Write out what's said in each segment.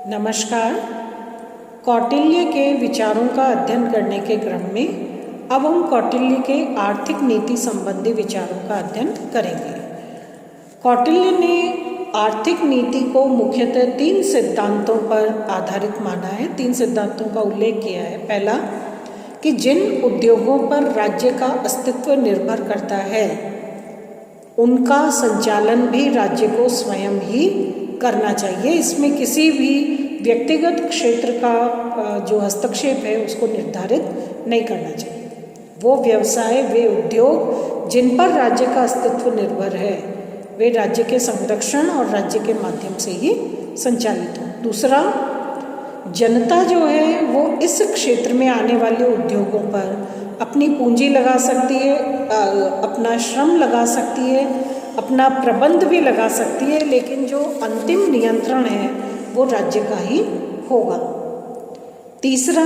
नमस्कार। कौटिल्य के विचारों का अध्ययन करने के क्रम में अब हम कौटिल्य के आर्थिक नीति संबंधी विचारों का अध्ययन करेंगे। कौटिल्य ने आर्थिक नीति को मुख्यतः 3 सिद्धांतों पर आधारित माना है। 3 सिद्धांतों का उल्लेख किया है। पहला कि जिन उद्योगों पर राज्य का अस्तित्व निर्भर करता है उनका संचालन भी राज्य को स्वयं ही करना चाहिए। इसमें किसी भी व्यक्तिगत क्षेत्र का जो हस्तक्षेप है उसको निर्धारित नहीं करना चाहिए। वो व्यवसाय, वे उद्योग जिन पर राज्य का अस्तित्व निर्भर है वे राज्य के संरक्षण और राज्य के माध्यम से ही संचालित हों। दूसरा, जनता जो है वो इस क्षेत्र में आने वाले उद्योगों पर अपनी पूंजी लगा सकती है, अपना श्रम लगा सकती है, अपना प्रबंध भी लगा सकती है, लेकिन जो अंतिम नियंत्रण है वो राज्य का ही होगा। तीसरा,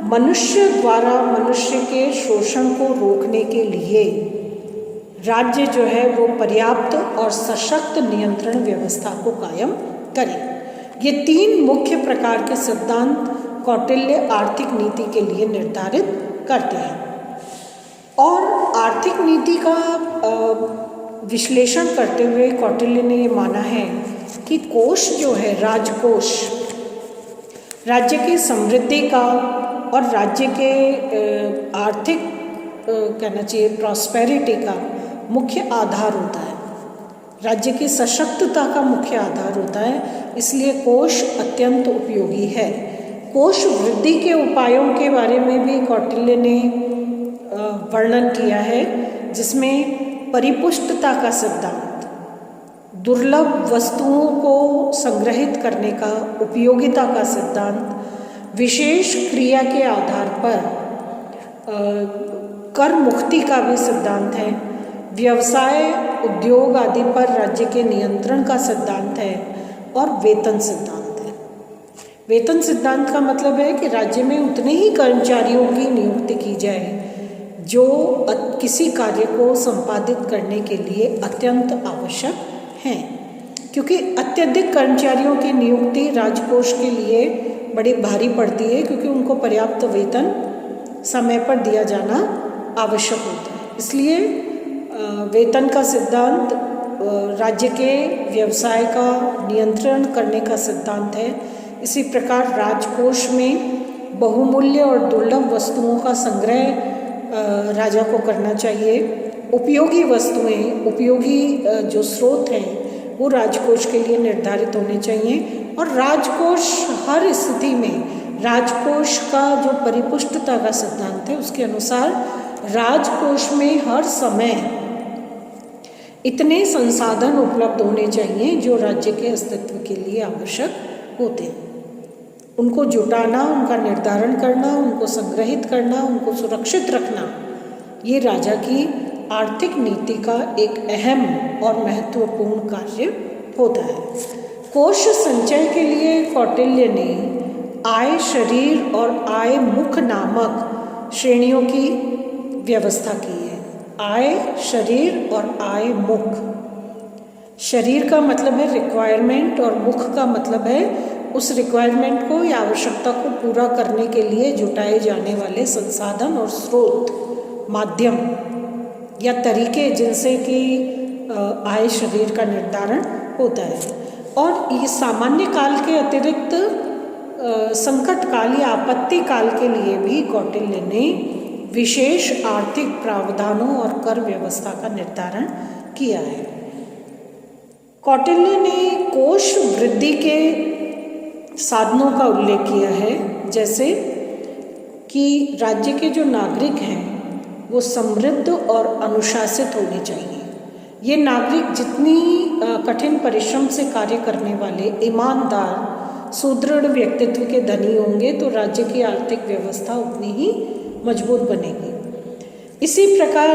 मनुष्य द्वारा मनुष्य के शोषण को रोकने के लिए राज्य जो है वो पर्याप्त और सशक्त नियंत्रण व्यवस्था को कायम करे। ये 3 मुख्य प्रकार के सिद्धांत कौटिल्य आर्थिक नीति के लिए निर्धारित करते हैं। और आर्थिक नीति का विश्लेषण करते हुए कौटिल्य ने ये माना है कि कोष जो है, राजकोष, राज्य की समृद्धि का और राज्य के आर्थिक कहना चाहिए प्रॉस्पेरिटी का मुख्य आधार होता है, राज्य की सशक्तता का मुख्य आधार होता है। इसलिए कोष अत्यंत उपयोगी है। कोष वृद्धि के उपायों के बारे में भी कौटिल्य ने वर्णन किया है, जिसमें परिपुष्टता का सिद्धांत, दुर्लभ वस्तुओं को संग्रहित करने का उपयोगिता का सिद्धांत, विशेष क्रिया के आधार पर कर मुक्ति का भी सिद्धांत है, व्यवसाय, उद्योग आदि पर राज्य के नियंत्रण का सिद्धांत है और वेतन सिद्धांत है। वेतन सिद्धांत का मतलब है कि राज्य में उतने ही कर्मचारियों की नियुक्ति की जाए जो किसी कार्य को संपादित करने के लिए अत्यंत आवश्यक हैं, क्योंकि अत्यधिक कर्मचारियों की नियुक्ति राजकोष के लिए बड़ी भारी पड़ती है, क्योंकि उनको पर्याप्त वेतन समय पर दिया जाना आवश्यक होता है। इसलिए वेतन का सिद्धांत राज्य के व्यवसाय का नियंत्रण करने का सिद्धांत है। इसी प्रकार राजकोष में बहुमूल्य और दुर्लभ वस्तुओं का संग्रह राजा को करना चाहिए। उपयोगी वस्तुएं, उपयोगी जो स्रोत हैं वो राजकोष के लिए निर्धारित होने चाहिए। और राजकोष हर स्थिति में, राजकोष का जो परिपुष्टता का सिद्धांत है उसके अनुसार राजकोष में हर समय इतने संसाधन उपलब्ध होने चाहिए जो राज्य के अस्तित्व के लिए आवश्यक होते हैं। उनको जुटाना, उनका निर्धारण करना, उनको संग्रहित करना, उनको सुरक्षित रखना, ये राजा की आर्थिक नीति का एक अहम और महत्वपूर्ण कार्य होता है। कोष संचय के लिए कौटिल्य ने आय शरीर और आय मुख नामक श्रेणियों की व्यवस्था की है। आय, शरीर और आय मुख। शरीर का मतलब है रिक्वायरमेंट और मुख का मतलब है उस रिक्वायरमेंट को या आवश्यकता को पूरा करने के लिए जुटाए जाने वाले संसाधन और स्रोत, माध्यम या तरीके जिनसे कि आय शरीर का निर्धारण होता है। और ये सामान्य काल के अतिरिक्त संकट काल या आपत्ति काल के लिए भी कौटिल्य ने विशेष आर्थिक प्रावधानों और कर व्यवस्था का निर्धारण किया है। कौटिल्य ने कोष वृद्धि के साधनों का उल्लेख किया है, जैसे कि राज्य के जो नागरिक हैं वो समृद्ध और अनुशासित होने चाहिए। ये नागरिक जितनी कठिन परिश्रम से कार्य करने वाले, ईमानदार, सुदृढ़ व्यक्तित्व के धनी होंगे तो राज्य की आर्थिक व्यवस्था उतनी ही मजबूत बनेगी। इसी प्रकार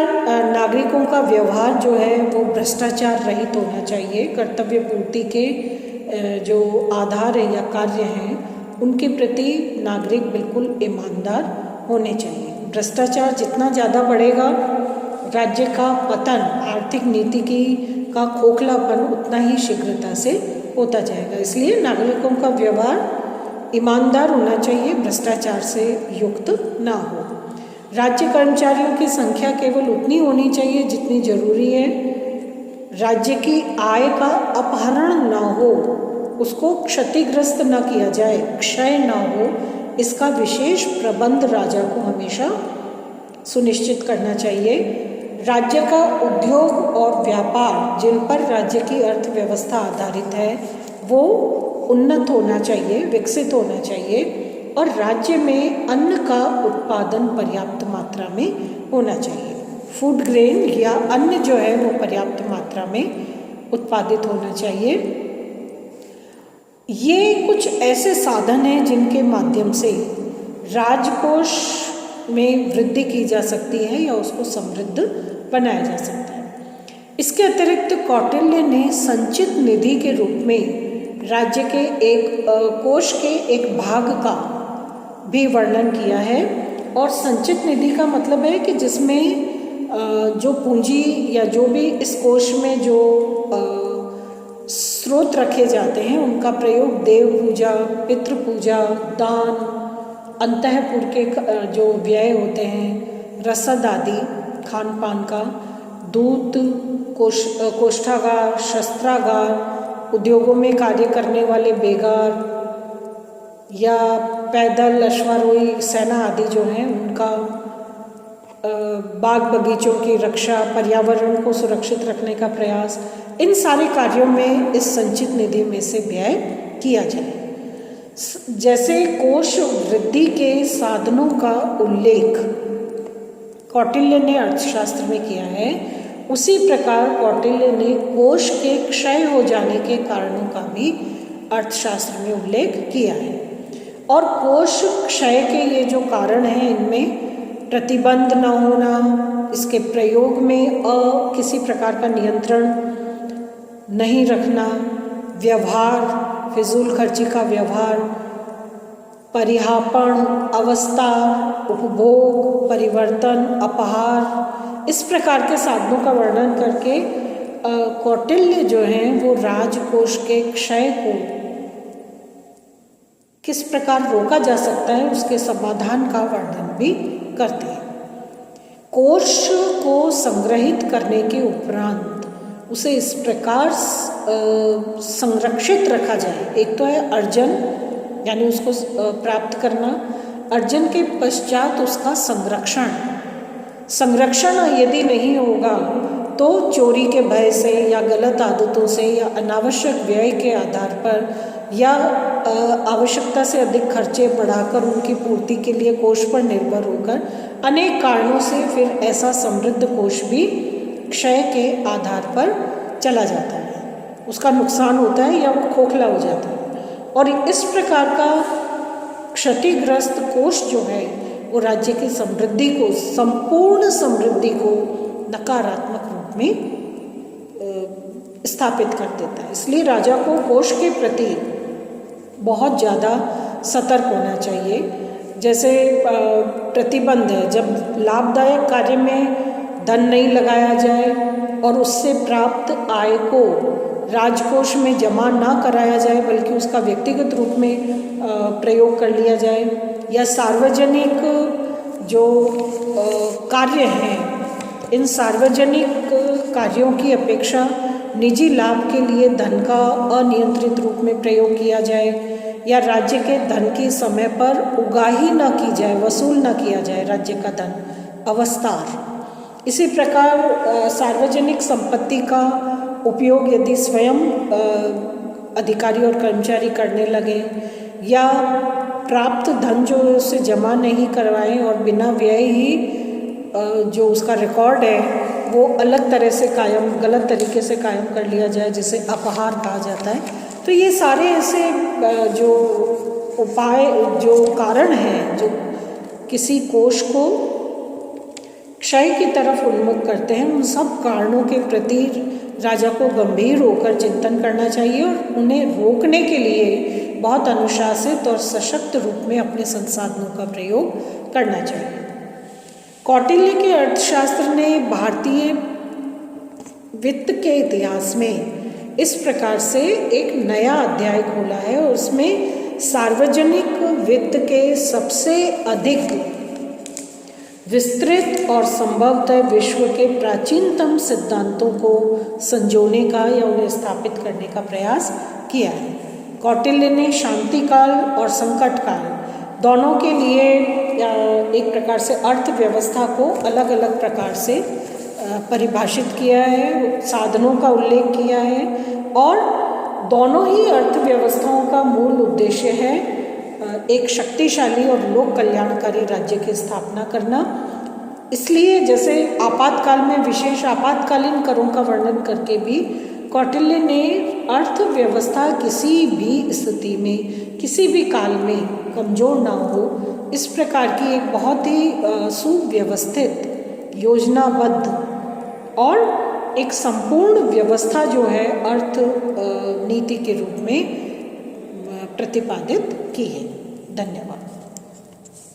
नागरिकों का व्यवहार जो है वो भ्रष्टाचार रहित होना चाहिए। कर्तव्य पूर्ति के जो आधार है या कार्य हैं उनके प्रति नागरिक बिल्कुल ईमानदार होने चाहिए। भ्रष्टाचार जितना ज़्यादा बढ़ेगा राज्य का पतन, आर्थिक नीति का खोखलापन उतना ही शीघ्रता से होता जाएगा। इसलिए नागरिकों का व्यवहार ईमानदार होना चाहिए, भ्रष्टाचार से युक्त ना हो। राज्य कर्मचारियों की संख्या केवल उतनी होनी चाहिए जितनी जरूरी है। राज्य की आय का अपहरण ना हो, उसको क्षतिग्रस्त न किया जाए, क्षय ना हो, इसका विशेष प्रबंध राजा को हमेशा सुनिश्चित करना चाहिए। राज्य का उद्योग और व्यापार जिन पर राज्य की अर्थव्यवस्था आधारित है वो उन्नत होना चाहिए, विकसित होना चाहिए, और राज्य में अन्न का उत्पादन पर्याप्त मात्रा में होना चाहिए। फूड ग्रेन या अन्न जो है वो पर्याप्त मात्रा में उत्पादित होना चाहिए। ये कुछ ऐसे साधन हैं जिनके माध्यम से राजकोष में वृद्धि की जा सकती है या उसको समृद्ध बनाया जा सकता है। इसके अतिरिक्त कौटिल्य ने संचित निधि के रूप में राज्य के एक कोष के एक भाग का भी वर्णन किया है। और संचित निधि का मतलब है कि जिसमें जो पूंजी या जो भी इस कोष में जो स्रोत रखे जाते हैं उनका प्रयोग देव पूजा, पितृ पूजा, दान, अंतःपुर के जो व्यय होते हैं, रसद आदि, खान पान का, दूत, कोष्ठागार, शस्त्रागार, उद्योगों में कार्य करने वाले बेगार या पैदल अश्वारोही सेना आदि जो हैं उनका, बाग बगीचों की रक्षा, पर्यावरण को सुरक्षित रखने का प्रयास, इन सारे कार्यों में इस संचित निधि में से व्यय किया जाए। जैसे कोष वृद्धि के साधनों का उल्लेख कौटिल्य ने अर्थशास्त्र में किया है, उसी प्रकार कौटिल्य ने कोष के क्षय हो जाने के कारणों का भी अर्थशास्त्र में उल्लेख किया है। और कोष क्षय के ये जो कारण हैं इनमें प्रतिबंध न होना, इसके प्रयोग में किसी प्रकार का नियंत्रण नहीं रखना, व्यवहार, फिजूल खर्ची का व्यवहार, परिहापण, अवस्था, उपभोग, परिवर्तन, अपहार, इस प्रकार के साधनों का वर्णन करके कौटिल्य जो हैं वो राजकोष के क्षय को किस प्रकार रोका जा सकता है उसके समाधान का वर्णन भी करते हैं। कोष को संग्रहित करने के उपरांत उसे इस प्रकार संरक्षित रखा जाए। एक तो है अर्जन, यानी उसको प्राप्त करना, अर्जन के पश्चात उसका संरक्षण। संरक्षण यदि नहीं होगा तो चोरी के भय से या गलत आदतों से या अनावश्यक व्यय के आधार पर या आवश्यकता से अधिक खर्चे बढ़ाकर उनकी पूर्ति के लिए कोष पर निर्भर होकर अनेक कारणों से फिर ऐसा समृद्ध कोष भी क्षय के आधार पर चला जाता है, उसका नुकसान होता है या वो खोखला हो जाता है। और इस प्रकार का क्षतिग्रस्त कोष जो है वो राज्य की समृद्धि को, संपूर्ण समृद्धि को नकारात्मक रूप में स्थापित कर देता है। इसलिए राजा को कोष के प्रति बहुत ज़्यादा सतर्क होना चाहिए। जैसे प्रतिबंध है, जब लाभदायक कार्य में धन नहीं लगाया जाए और उससे प्राप्त आय को राजकोष में जमा ना कराया जाए बल्कि उसका व्यक्तिगत रूप में प्रयोग कर लिया जाए, या सार्वजनिक जो कार्य हैं इन सार्वजनिक कार्यों की अपेक्षा निजी लाभ के लिए धन का अनियंत्रित रूप में प्रयोग किया जाए, या राज्य के धन की समय पर उगाही न की जाए, वसूल न किया जाए राज्य का धन, अवस्तार। इसी प्रकार सार्वजनिक संपत्ति का उपयोग यदि स्वयं अधिकारी और कर्मचारी करने लगे या प्राप्त धन जो उससे जमा नहीं करवाएं और बिना व्यय ही जो उसका रिकॉर्ड है वो अलग तरह से कायम, गलत तरीके से कायम कर लिया जाए, जिसे अपहार कहा जाता है। तो ये सारे ऐसे जो उपाय, जो कारण हैं जो किसी कोष को क्षय की तरफ उन्मुख करते हैं, उन सब कारणों के प्रति राजा को गंभीर होकर चिंतन करना चाहिए और उन्हें रोकने के लिए बहुत अनुशासित और सशक्त रूप में अपने संसाधनों का प्रयोग करना चाहिए। कौटिल्य के अर्थशास्त्र ने भारतीय वित्त के इतिहास में इस प्रकार से एक नया अध्याय खोला है और उसमें सार्वजनिक वित्त के सबसे अधिक विस्तृत और संभवतः विश्व के प्राचीनतम सिद्धांतों को संजोने का या उन्हें स्थापित करने का प्रयास किया है। कौटिल्य ने शांति काल और संकट काल दोनों के लिए एक प्रकार से अर्थव्यवस्था को अलग अलग प्रकार से परिभाषित किया है, साधनों का उल्लेख किया है और दोनों ही अर्थव्यवस्थाओं का मूल उद्देश्य है एक शक्तिशाली और लोक कल्याणकारी राज्य की स्थापना करना। इसलिए जैसे आपातकाल में विशेष आपातकालीन करों का वर्णन करके भी कौटिल्य ने अर्थव्यवस्था किसी भी स्थिति में किसी भी काल में कमज़ोर ना हो, इस प्रकार की एक बहुत ही सुव्यवस्थित, योजनाबद्ध और एक संपूर्ण व्यवस्था जो है अर्थ नीति के रूप में प्रतिपादित की है। धन्यवाद।